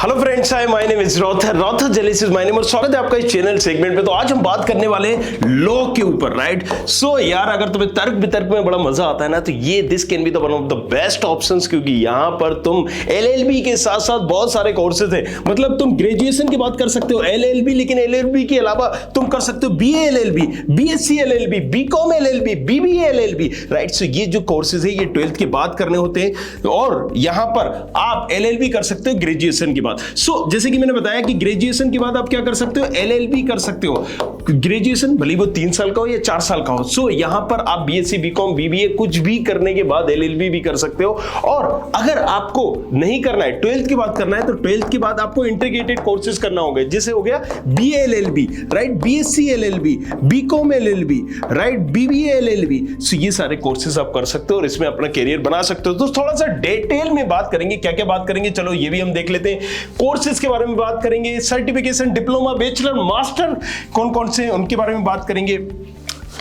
Hello friends, hi my name is रॉथर जेलिस is my name और स्वागत है आपका इस चैनल सेगमेंट में। तो आज हम बात करने वाले हैं लॉ के ऊपर, राइट। सो यार, अगर तुम्हें तर्क वितर्क में बड़ा मजा आता है ना, तो ये this can be the one of the best options, क्योंकि यहाँ पर तुम एलएलबी के साथ साथ बहुत सारे कोर्सेज हैं। मतलब तुम ग्रेजुएशन की बात कर सकते हो एलएलबी, लेकिन एलएलबी के अलावा तुम कर सकते हो BA LLB, BSc LLB, BCom LLB, BBA LLB, right. So ये जो कोर्सेज है ये 12th के बाद करने होते हैं और यहाँ पर आप एलएलबी कर सकते हो ग्रेजुएशन के बाद। सो जैसे कि मैंने बताया कि ग्रेजुएशन के बाद आप क्या कर सकते हो, एलएलबी कर सकते हो। ग्रेजुएशन भले वो 3 साल का हो या 4 साल का हो। सो यहां पर आप बीएससी, बीकॉम, बीबीए कुछ भी करने के बाद एलएलबी भी कर सकते हो। और अगर आपको नहीं करना है, 12th के बाद करना है, तो 12th के बाद आपको इंटीग्रेटेड कोर्सेज करना होगा। जैसे हो गया BA LLB, right, BSc LLB, BCom LLB, right, BBA LLB. So ये सारे कोर्सेज आप कर सकते हो और इसमें अपना करियर बना सकते हो। तो थोड़ा सा डिटेल में बात करेंगे, क्या क्या बात करेंगे, चलो ये भी हम देख लेते हैं। कोर्सेज के बारे में बात करेंगे, सर्टिफिकेशन, डिप्लोमा, बैचलर, मास्टर कौन कौन से उनके बारे में बात करेंगे।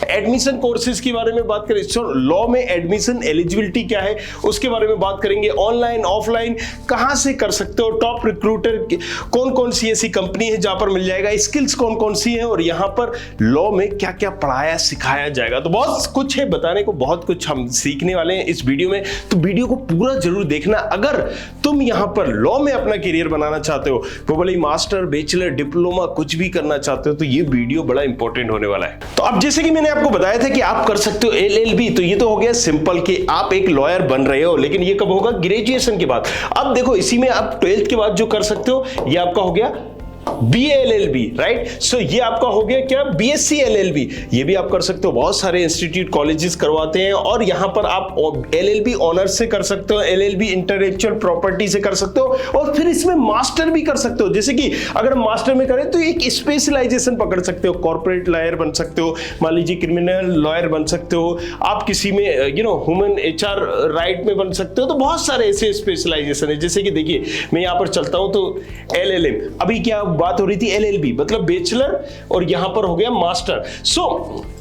एडमिशन कोर्सेज के बारे में बात करें, लॉ में एडमिशन एलिजिबिलिटी क्या है उसके बारे में बात करेंगे। ऑनलाइन ऑफलाइन कहां से कर सकते हो, टॉप रिक्रूटर कौन कौन सी ऐसी कंपनी है जहां पर मिल जाएगा, स्किल्स कौन कौन सी है और यहां पर लॉ में क्या क्या पढ़ाया सिखाया जाएगा। तो बहुत कुछ है बताने को, बहुत कुछ हम सीखने वाले हैं इस वीडियो में। तो वीडियो को पूरा जरूर देखना अगर तुम यहां पर लॉ में अपना करियर बनाना चाहते हो, वो भले मास्टर, बैचलर, डिप्लोमा कुछ भी करना चाहते हो, तो ये वीडियो बड़ा इंपॉर्टेंट होने वाला है। तो अब जैसे कि मैंने आपको बताया था कि आप कर सकते हो एलएलबी, तो ये तो हो गया सिंपल कि आप एक लॉयर बन रहे हो, लेकिन ये कब होगा, ग्रेजुएशन के बाद। अब देखो इसी में आप 12th के बाद जो कर सकते हो, ये आपका हो गया बीए एलएलबी, राइट। सो ये आपका हो गया क्या, बीएससी एलएलबी, ये भी आप कर सकते हो। बहुत सारे इंस्टीट्यूट कॉलेजेस करवाते हैं और यहां पर आप एलएलबी ऑनर्स से कर सकते हो, एलएलबी इंटेलेक्चुअल प्रॉपर्टी से कर सकते हो और फिर इसमें मास्टर भी कर सकते हो। जैसे कि अगर मास्टर में करें तो एक स्पेशलाइजेशन पकड़ सकते हो, कॉर्पोरेट लॉयर बन सकते हो, मान लीजिए क्रिमिनल लॉयर बन सकते हो, आप किसी में ह्यूमन एचआर राइट में बन सकते हो। तो बहुत सारे ऐसे स्पेशलाइजेशन है। जैसे कि देखिए मैं यहां पर चलता हूं तो एलएलएम, अभी क्या बात हो रही थी, एलएलबी मतलब बैचलर और यहां पर हो गया मास्टर। सो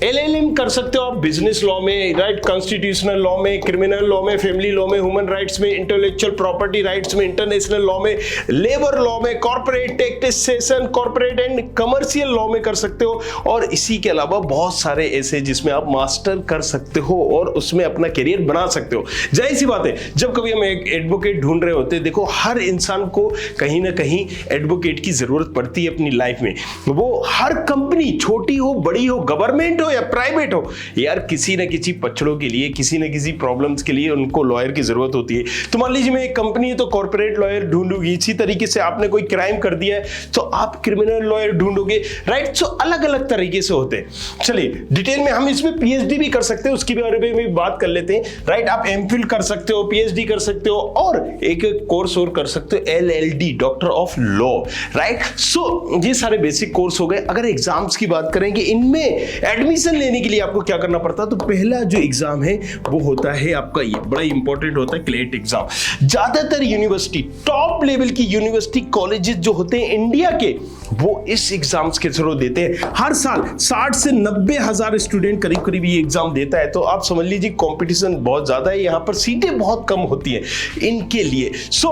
एलएलएम कर सकते हो आप बिजनेस लॉ में, राइट, कॉन्स्टिट्यूशनल लॉ में, क्रिमिनल लॉ में, फैमिली लॉ में, ह्यूमन राइट्स में, इंटेलेक्चुअल प्रॉपर्टी राइट्स में, इंटरनेशनल लॉ में, लेबर लॉ में, corporate taxation, corporate and commercial law में कर सकते हो। और इसी के अलावा बहुत सारे ऐसे जिसमें आप मास्टर कर सकते हो और उसमें अपना करियर बना सकते हो। जाहिर सी बात है, जब कभी हम एक एडवोकेट ढूंढ रहे होते हैं, देखो हर इंसान को कहीं ना कहीं एडवोकेट की जरूरत पड़ती है अपनी लाइफ में। वो हर कंपनी, छोटी हो बड़ी हो, गवर्नमेंट हो या प्राइवेट हो, यार किसी न किसी पक्षों के लिए, किसी न किसी प्रॉब्लम्स के लिए उनको लॉयर की जरूरत होती है। तो मान लीजिए मैं एक कंपनी है तो कॉर्पोरेट लॉयर ढूंढूंगी, इसी तरीके से आपने कोई क्राइम कर दिया है तो आप क्रिमिनल लॉयर ढूंढोगे, राइट। सो अलग अलग तरीके से होते हैं। चलिए डिटेल में हम इसमें पीएचडी भी कर सकते हैं, उसके बारे में भी बात कर लेते हैं, राइट। आप एमफिल कर सकते हो, पीएचडी कर सकते हो और एक कोर्स और कर सकते हो, LLD, doctor of law, right. So ये सारे बेसिक कोर्स हो गए। अगर एग्जाम्स की बात करें कि इनमें एडमिशन लेने के लिए आपको क्या करना पड़ता है, तो पहला जो एग्जाम है वो होता है आपका, ये बड़ा इंपॉर्टेंट होता है, क्लेट एग्जाम। ज्यादातर यूनिवर्सिटी, टॉप लेवल की यूनिवर्सिटी कॉलेजेस जो होते हैं इंडिया के, वो इस एग्जाम्स के थ्रू देते हैं। हर साल 60 से 90 हजार स्टूडेंट करीब करीब ये एग्जाम देता है। तो आप समझ लीजिए कंपटीशन बहुत ज्यादा है, यहाँ पर सीटें बहुत कम होती हैं इनके लिए। सो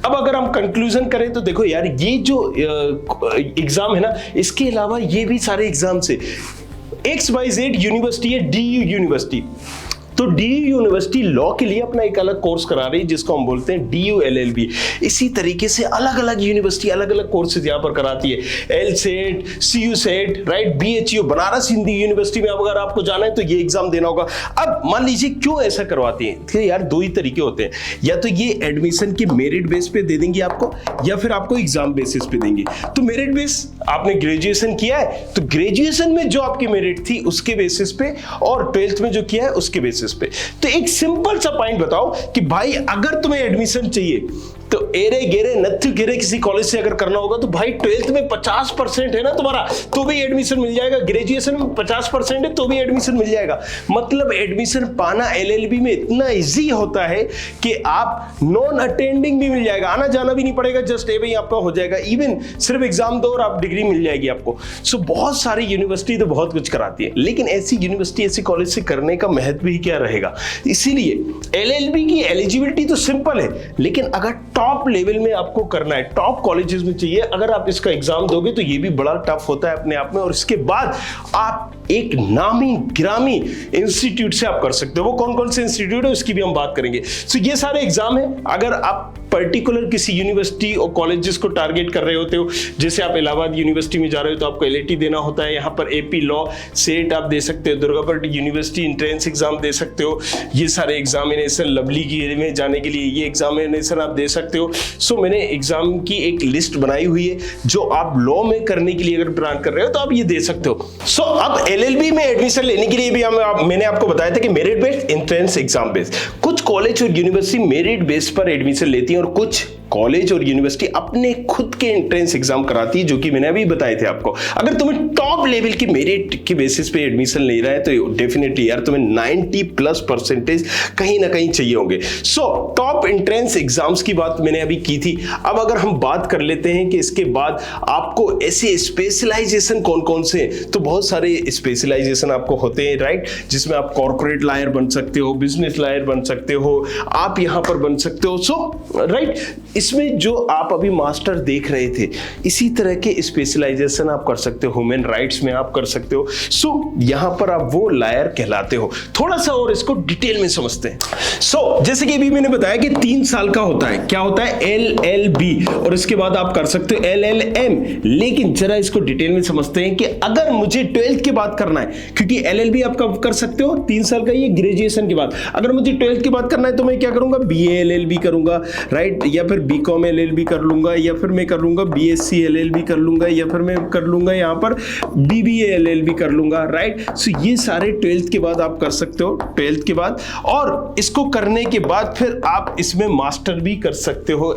अब अगर हम कंक्लूजन करें तो देखो यार, ये जो एग्जाम है ना, इसके अलावा ये भी सारे एग्जाम से XYZ यूनिवर्सिटी है, DU यूनिवर्सिटी, तो DU यूनिवर्सिटी लॉ के लिए अपना एक अलग कोर्स करा रही है जिसको हम बोलते हैं DU LLB। इसी तरीके से अलग अलग यूनिवर्सिटी अलग अलग कोर्सेज यहाँ पर कराती है, LSET, CUSET, right, BHU, Banaras Hindi university में अगर आपको जाना है तो ये एग्जाम देना होगा। अब मान लीजिए क्यों ऐसा करवाती है, तो यार दो ही तरीके होते हैं, या तो ये एडमिशन के मेरिट बेस पे दे देंगे आपको, या फिर आपको एग्जाम बेसिस पे देंगे। तो मेरिट बेस, आपने ग्रेजुएशन किया है तो ग्रेजुएशन में जो आपकी मेरिट थी उसके बेसिस पे, और 12th में जो किया है उसके बेसिस पे। तो एक सिंपल सा पॉइंट बताओ कि भाई अगर तुम्हें एडमिशन चाहिए तो एरे गेरे नथु गेरे किसी कॉलेज से अगर करना होगा तो भाई 12th में 50% है ना तुम्हारा, तो भी एडमिशन मिल जाएगा। ग्रेजुएशन में 50% है तो भी एडमिशन मिल जाएगा। मतलब एडमिशन पाना एलएलबी में इतना इजी होता है कि आप नॉन अटेंडिंग भी मिल जाएगा, आना जाना भी नहीं पड़ेगा, जस्ट ए भाई आपका हो जाएगा। इवन सिर्फ एग्जाम दो और आप डिग्री मिल जाएगी आपको। सो बहुत सारी यूनिवर्सिटी तो बहुत कुछ कराती है, लेकिन ऐसी यूनिवर्सिटी ऐसी कॉलेज से करने का महत्व ही क्या रहेगा। इसीलिए एलएलबी की एलिजिबिलिटी तो सिंपल है, लेकिन अगर टॉप लेवल में आपको करना है, टॉप कॉलेजेस में चाहिए। अगर आप इसका एग्जाम दोगे तो ये भी बड़ा टफ होता है अपने आप में, और इसके बाद आप एक नामी गिरामी इंस्टीट्यूट से आप कर सकते हो। वो कौन कौन से इंस्टीट्यूट है उसकी भी हम बात करेंगे। सो ये सारे एग्जाम है। अगर आप पर्टिकुलर किसी यूनिवर्सिटी और कॉलेजेस को टारगेट कर रहे होते हो, जैसे आप इलाहाबाद यूनिवर्सिटी में जा रहे हो तो आपको एलएटी देना होता है, यहाँ पर एपी लॉ सेट आप दे सकते हो, दुर्गापुर यूनिवर्सिटी एंट्रेंस एग्जाम दे सकते हो। ये सारे एग्जामिनेशन, लवली की में जाने के लिए ये एग्जामिनेशन आप दे सकते हो। सो मैंने एग्जाम की एक लिस्ट बनाई हुई है जो आप लॉ में करने के लिए अगर प्लान कर रहे हो तो आप ये दे सकते हो। सो अब एलएलबी में एडमिशन लेने के लिए भी मैंने आपको बताया था कि merit based, entrance exam based. कुछ कॉलेज और यूनिवर्सिटी मेरिट बेस पर एडमिशन लेती है और कुछ कॉलेज और यूनिवर्सिटी अपने खुद के एंट्रेंस एग्जाम कराती है, जो कि मैंने अभी बताए थे आपको। अगर तुम्हें टॉप लेवल की मेरिट के बेसिस पे एडमिशन ले रहा है तो डेफिनेटली यार तुम्हें 90+ % कहीं ना कहीं चाहिए होंगे। सो टॉप एंट्रेंस एग्जाम्स की बात मैंने अभी की थी। अब अगर हम बात कर लेते हैं कि इसके बाद आपको ऐसे स्पेशलाइजेशन कौन कौन से, तो बहुत सारे स्पेशलाइजेशन आपको होते हैं, राइट, जिसमें आप कॉर्पोरेट लॉयर बन सकते हो, बिजनेस लॉयर बन सकते हो, आप यहां पर बन सकते हो। सो राइट, इसमें जो आप अभी मास्टर देख रहे थे, इसी तरह के स्पेशलाइजेशन आप कर सकते हो। ह्यूमन राइट्स में आप कर सकते हो। सो यहां पर आप वो लॉयर कहलाते हो। थोड़ा सा और इसको डिटेल में समझते हैं। सो जैसे कि अभी मैंने बताया कि 3 साल का होता है, क्या होता है, LLB, और इसके बाद आप कर सकते हो LLM। लेकिन जरा इसको डिटेल में समझते हैं कि अगर मुझे 12th के बाद करना है, क्योंकि LLB आप कब कर सकते हो, 3 साल का, ये ग्रेजुएशन के बाद। अगर मुझे 12th के बाद करना है तो मैं क्या करूंगा, BA LLB करूंगा, राइट, या फिर BCom LLB कर लूंगा, या फिर मैं कर लूंगा BSc LLB कर लूंगा, या फिर मैं कर लूंगा यहाँ पर BBA LLB कर लूंगा, राइट। सो ये सारे 12th के बाद आप कर सकते हो, 12th के बाद। और इसको करने के बाद फिर आप इसमें मास्टर भी कर सकते हो,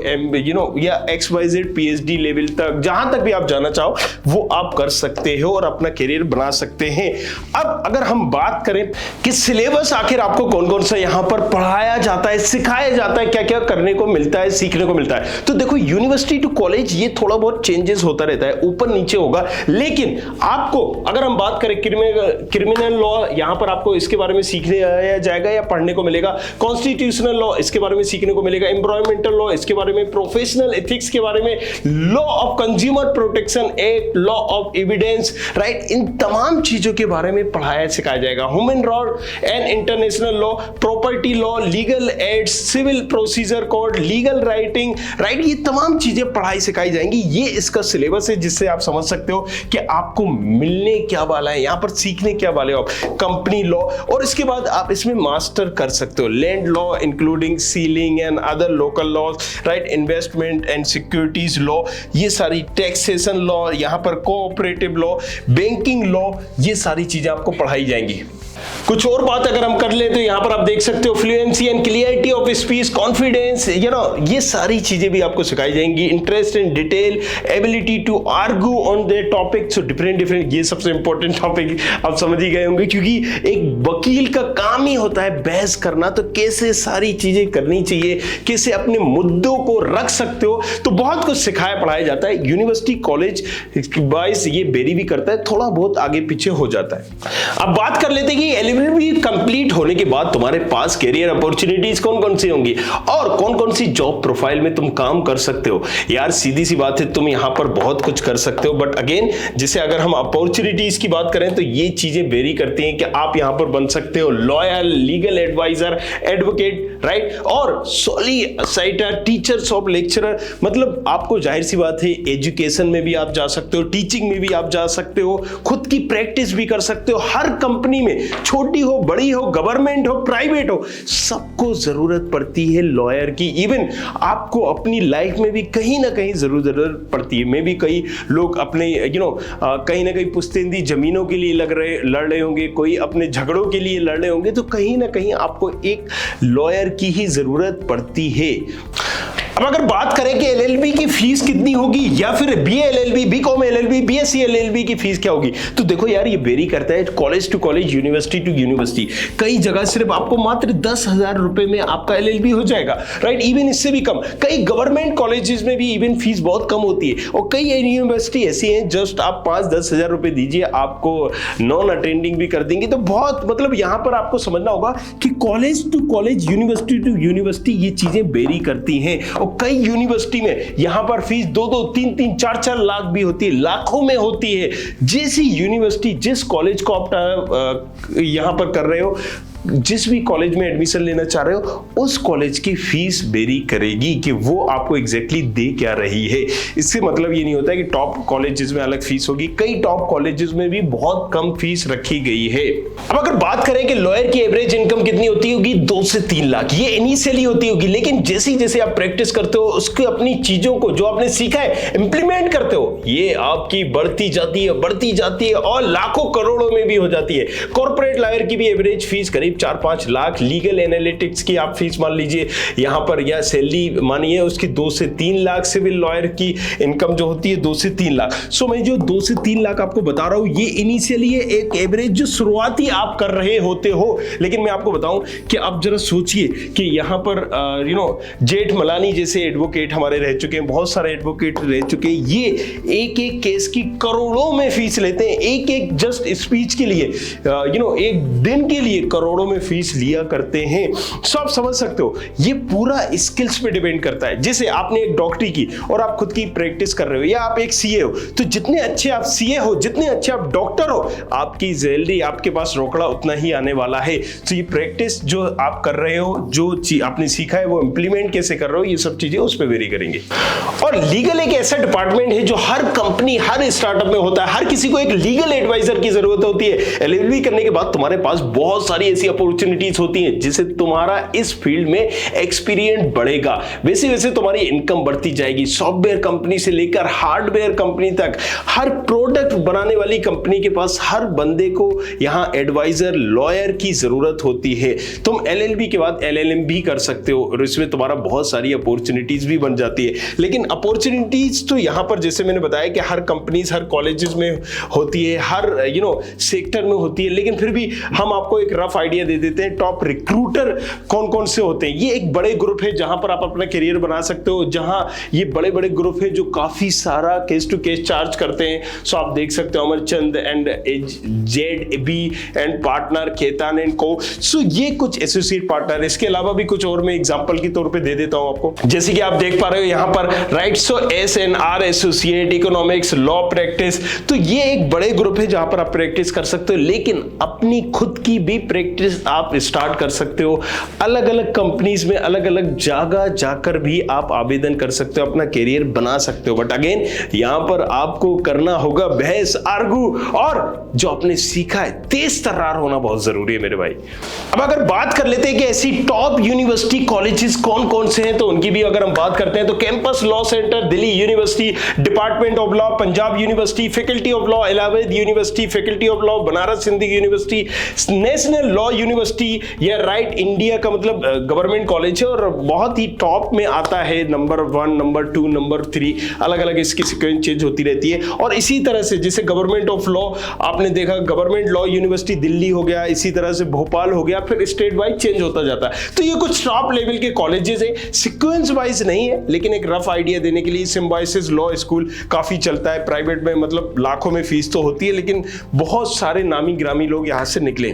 या XYZ PhD लेवल तक, जहां तक भी आप जाना चाहो वो आप कर सकते हो और अपना करियर बना सकते हैं। अब अगर हम बात करें कि सिलेबस आखिर आपको कौन कौन सा यहाँ पर पढ़ाया जाता है, सिखाया जाता है, क्या क्या करने को मिलता है, सीखने को मिलता है, तो देखो यूनिवर्सिटी टू कॉलेज ये थोड़ा बहुत चेंजेस होता रहता है, ऊपर नीचे होगा। लेकिन आपको अगर हम बात करें क्रिमिनल लॉ, यहां पर आपको इसके बारे में सीखने आया जाएगा या पढ़ने को मिलेगा। कॉन्स्टिट्यूशनल लॉ, इसके बारे में सीखने को मिलेगा। एनवायरमेंटल लॉ, इसके बारे में। प्रोफेशनल एथिक्स के बारे में। Law of consumer protection act, law of evidence, right, इन तमाम चीजों के बारे में पढ़ाया सिखाया जाएगा। Human law and international law, property law, legal aids, civil procedure code, legal writing, right, ये तमाम चीजें पढ़ाई सिखाई जाएंगी। ये इसका सिलेबस है, जिससे आप समझ सकते हो कि आपको मिलने क्या वाला है, यहां पर सीखने क्या वाले हो आप। कंपनी लॉ, और इसके बाद आप इसमें मास्टर कर सकते हो। Land law including ceiling and other local law, right, investment and securities law, ये सारी टैक्सेशन लॉ, यहां पर कोऑपरेटिव लॉ, बैंकिंग लॉ, ये सारी चीजें आपको पढ़ाई जाएंगी। कुछ और बात अगर हम कर ले तो यहां पर आप देख सकते हो fluency and clarity of speech, confidence, ये सारी चीजें भी आपको सिखाई जाएंगी। Interest in detail, ability to argue on the topic, so different, ये सबसे इंपॉर्टेंट टॉपिक आप समझ ही गए होंगे, क्योंकि एक वकील का काम ही होता है बहस करना। तो कैसे सारी चीजें करनी चाहिए, कैसे अपने मुद्दों को रख सकते हो, तो बहुत कुछ सिखाया पढ़ाया जाता है। यूनिवर्सिटी कॉलेज वाइज ये वेरी भी करता है, थोड़ा बहुत आगे पीछे हो जाता है। अब बात कर लेते हैं कि एलएलबी कंप्लीट होने के बाद तुम्हारे पास कैरियर अपॉर्चुनिटीज कौन कौन सी होंगी और कौन कौन सी जॉब प्रोफाइल में तुम काम कर सकते हो। यार सीधी सी बात है, तुम यहां पर बहुत कुछ कर सकते हो, बट अगेन जैसे अगर हम अपॉर्चुनिटीज की बात करें तो ये चीजें वेरी करती हैं कि आप यहां पर बन सकते हो lawyer, legal adviser, advocate, right, और सॉलिसिटर, टीचर्स ऑफ लेक्चरर। मतलब आपको जाहिर सी बात है एजुकेशन में भी आप जा सकते हो, टीचिंग में भी आप जा सकते हो, खुद की प्रैक्टिस भी कर सकते हो। हर कंपनी में, छोटी हो बड़ी हो, गवर्नमेंट हो प्राइवेट हो, सबको जरूरत पड़ती है लॉयर की। इवन आपको अपनी लाइफ में भी कहीं ना कहीं जरूरत पड़ती है। मे भी कई लोग अपने कहीं ना कहीं पुश्तैनी जमीनों के लिए लड़ रहे होंगे, कोई अपने झगड़ों के लिए लड़ रहे होंगे, तो कहीं ना कहीं आपको एक लॉयर की ही जरूरत पड़ती है। अब अगर बात करें कि एलएलबी की फीस कितनी होगी या फिर BA LLB, BCom LLB, BSc LLB की फीस क्या होगी, तो देखो यार ये वेरी करता है college to college, university to university. कई जगह सिर्फ आपको मात्र 10,000 रुपए में आपका एलएलबी हो जाएगा, राइट, इवन इससे भी कम। कई गवर्नमेंट कॉलेजेस में भी इवन फीस बहुत कम होती है, और कई यूनिवर्सिटी ऐसी हैं जस्ट आप 5-10 हजार रुपए दीजिए, आपको नॉन अटेंडिंग भी कर देंगे। तो बहुत मतलब यहां पर आपको समझना होगा कि college to college, university to university ये चीजें वेरी करती हैं, और कई यूनिवर्सिटी में यहाँ पर फीस 2-2, 3-3, 4-4 लाख भी होती है, लाखों में होती है। जैसी यूनिवर्सिटी, जिस कॉलेज को आप यहाँ पर कर रहे हो, जिस भी कॉलेज में एडमिशन लेना चाह रहे हो, उस कॉलेज की फीस वेरी करेगी कि वो आपको एग्जैक्टली दे क्या रही है। इससे मतलब ये नहीं होता है कि टॉप कॉलेजेस में अलग फीस होगी, कई टॉप कॉलेजेस में भी बहुत कम फीस रखी गई है। अब अगर बात करें कि लॉयर की एवरेज इनकम कितनी होती होगी, 2 से 3 लाख, ये इनिशियली होती होगी, लेकिन जैसे जैसे आप प्रैक्टिस करते हो, उसके अपनी चीजों को जो आपने सीखा है इंप्लीमेंट करते हो, ये आपकी बढ़ती जाती है और लाखों करोड़ों में भी हो जाती है। कॉर्पोरेट लॉयर की भी एवरेज फीस करीब 4-5 लाख, लीगल एनालिटिक्स की आप फीस मान लीजिए यहां पर, या सैलरी मानिए उसकी 2 से 3 लाख, सिविल लॉयर की इनकम जो होती है 2 से 3 लाख। सो मैं जो 2 से 3 लाख आपको बता रहा हूं, ये इनिशियली है, एक एवरेज जो शुरुआती आप कर रहे होते हो। लेकिन मैं आपको बताऊं कि आप जरा सोचिए कि यहां पर जेठ मलानी जैसे एडवोकेट हमारे रह चुके हैं, बहुत सारे एडवोकेट रह चुके हैं, ये एक एक केस की करोड़ों में फीस लेते हैं, एक एक जस्ट स्पीच के लिए, एक दिन के लिए करोड़ों में फीस लिया करते हैं। सो आप समझ सकते हो, ये पूरा स्किल्स पे डिपेंड करता है। जैसे आपने एक डॉक्टरी की और आप खुद की प्रैक्टिस कर रहे हो, या आप एक सीए हो, तो जितने अच्छे आप सीए हो, जितने अच्छे आप डॉक्टर हो, आपकी सैलरी, आपके पास रोकड़ा उतना ही आने वाला है। तो ये प्रैक्टिस जो आप कर रहे हो, जो आपने सीखा है वो इंप्लीमेंट कैसे कर रहे हो, ये सब चीजें उस पर वेरी करेंगे। और लीगल एक ऐसा डिपार्टमेंट है जो हर कंपनी, हर स्टार्टअप में होता है। हर किसी को एक लीगल एडवाइजर की जरूरत होती है। एलएलबी करने के बाद तुम्हारे पास बहुत सारी ऐसी अपॉर्चुनिटीज होती हैं जिससे तुम्हारा इस फील्ड में एक्सपीरियंस बढ़ेगा। वैसे वैसे तुम्हारी इनकम बढ़ती जाएगी। सॉफ्टवेयर कंपनी से लेकर हार्डवेयर कंपनी तक, हर प्रोडक्ट बनाने वाली कंपनी के पास हर बंदे को यहां एडवाइजर, लॉयर की जरूरत होती है। तुम एलएलबी के बाद एलएलएम भी कर सकते हो और इसमें तुम्हारा बहुत सारी अपॉर्चुनिटीज भी बन जाती है। लेकिन अपॉर्चुनिटीज तो यहां पर जैसे मैंने बताया कि हर कंपनीज, हर कॉलेजेस में होती है, हर सेक्टर में होती है। लेकिन फिर भी हम आपको एक रफ आइडिया दे देते हैं टॉप रिक्रूटर कौन कौन से होते हैं। ये एक बड़े ग्रुप है जहां पर आप अपना करियर बना सकते हो, जहां ये बड़े बड़े ग्रुप है जो काफी सारा केस टू केस चार्ज करते हैं। सो आप देख सकते हो Amarchand and ZB and partner, Khaitan and co. So ये कुछ एसोसिएट पार्टनर, इसके अलावा भी कुछ और मैं एग्जांपल के तौर पे दे देता हूं आपको। जैसे कि आप देख पा रहे हो यहां पर, राइट। सो SNR associate, economics, law practice. तो ये एक बड़े ग्रुप है जहां पर आप प्रैक्टिस कर सकते हो, लेकिन अपनी खुद की भी प्रैक्टिस आप स्टार्ट कर सकते हो। अलग अलग कंपनीज में, अलग अलग जगह जाकर भी आप आवेदन कर सकते हो, अपना करियर बना सकते हो। बट अगेन यहां पर आपको करना होगा बहस, आर्गू, और जो आपने सीखा है तेज तर्रार होना बहुत जरूरी है मेरे भाई। अब अगर बात कर लेते हैं कि ऐसी टॉप यूनिवर्सिटी कॉलेजेस कौन कौन से हैं, तो उनकी भी अगर हम बात करते हैं तो campus law centre Delhi university, department of law Punjab university, faculty of law Allahabad university, faculty of law Banaras Hindu university, national law university, या राइट इंडिया का मतलब गवर्नमेंट कॉलेज है और बहुत ही टॉप में आता है, नंबर 1, नंबर 2, नंबर 3, अलग अलग इसकी सीक्वेंस चेंज होती रहती है। और इसी तरह से जैसे गवर्नमेंट ऑफ लॉ आपने देखा, गवर्नमेंट लॉ यूनिवर्सिटी दिल्ली हो गया, इसी तरह से भोपाल हो गया, फिर स्टेट वाइज चेंज होता जाता है। तो ये कुछ टॉप लेवल के कॉलेजेस है, सीक्वेंस वाइज नहीं है, लेकिन एक रफ आइडिया देने के लिए। सिम्बायोसिस लॉ स्कूल काफी चलता है, प्राइवेट में मतलब लाखों में फीस तो होती है, लेकिन बहुत सारे नामी ग्रामी लोग यहां से निकले।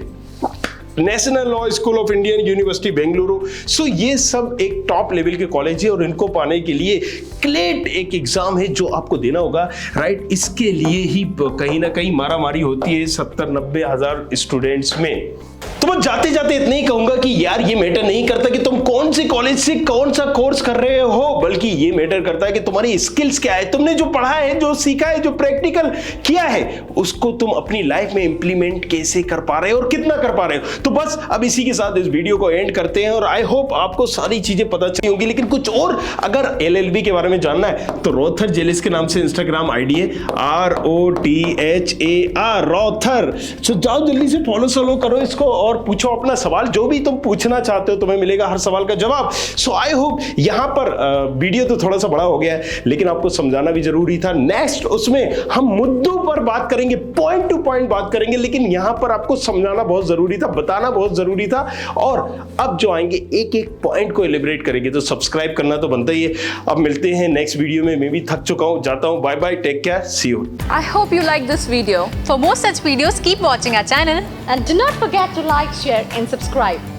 National law school of Indian university Bengaluru. So ये सब एक टॉप लेवल के कॉलेज है और इनको पाने के लिए क्लेट एक एग्जाम है जो आपको देना होगा, राइट। इसके लिए ही कहीं ना कहीं मारामारी होती है 70-90 हजार स्टूडेंट्स में। तो मैं जाते जाते इतना ही कहूंगा कि यार ये मैटर नहीं करता कि तुम कौन से कॉलेज से कौन सा कोर्स कर रहे हो, बल्कि ये मैटर करता है कि तुम्हारी स्किल्स क्या है, तुमने जो पढ़ा है, जो सीखा है, जो प्रैक्टिकल किया है, उसको तुम अपनी लाइफ में इंप्लीमेंट कैसे कर पा रहे हो और कितना कर पा रहे हो। तो बस अब इसी के साथ इस वीडियो को एंड करते हैं और आई होप आपको सारी चीजें पता चली होंगी। लेकिन कुछ और अगर LLB के बारे में जानना है तो रोथर जेलिस के नाम से इंस्टाग्राम आईडी है, ROTHAR रोथर। सो जाओ जल्दी से फॉलो करो इसको और पूछो अपना सवाल, जो भी तुम पूछना चाहते हो तुम्हें मिलेगा हर सवाल का जवाब। सो आई होप यहां पर वीडियो तो थोड़ा सा बड़ा हो गया है, लेकिन आपको समझाना भी जरूरी था। नेक्स्ट उसमें हम मुद्दों पर बात करेंगे, पॉइंट टू पॉइंट बात करेंगे, लेकिन यहां पर आपको समझाना बहुत जरूरी था, बताना बहुत जरूरी था। और अब जो आएंगे एक एक पॉइंट को एलिब्रेट करेंगे, तो सब्सक्राइब करना तो बनता ही है। अब मिलते हैं नेक्स्ट वीडियो में, मैं भी थक चुका हूं, जाता हूं, bye bye, take care, see you. I hope you like this video. For more such videos, keep watching our channel and do not forget to like, share and subscribe.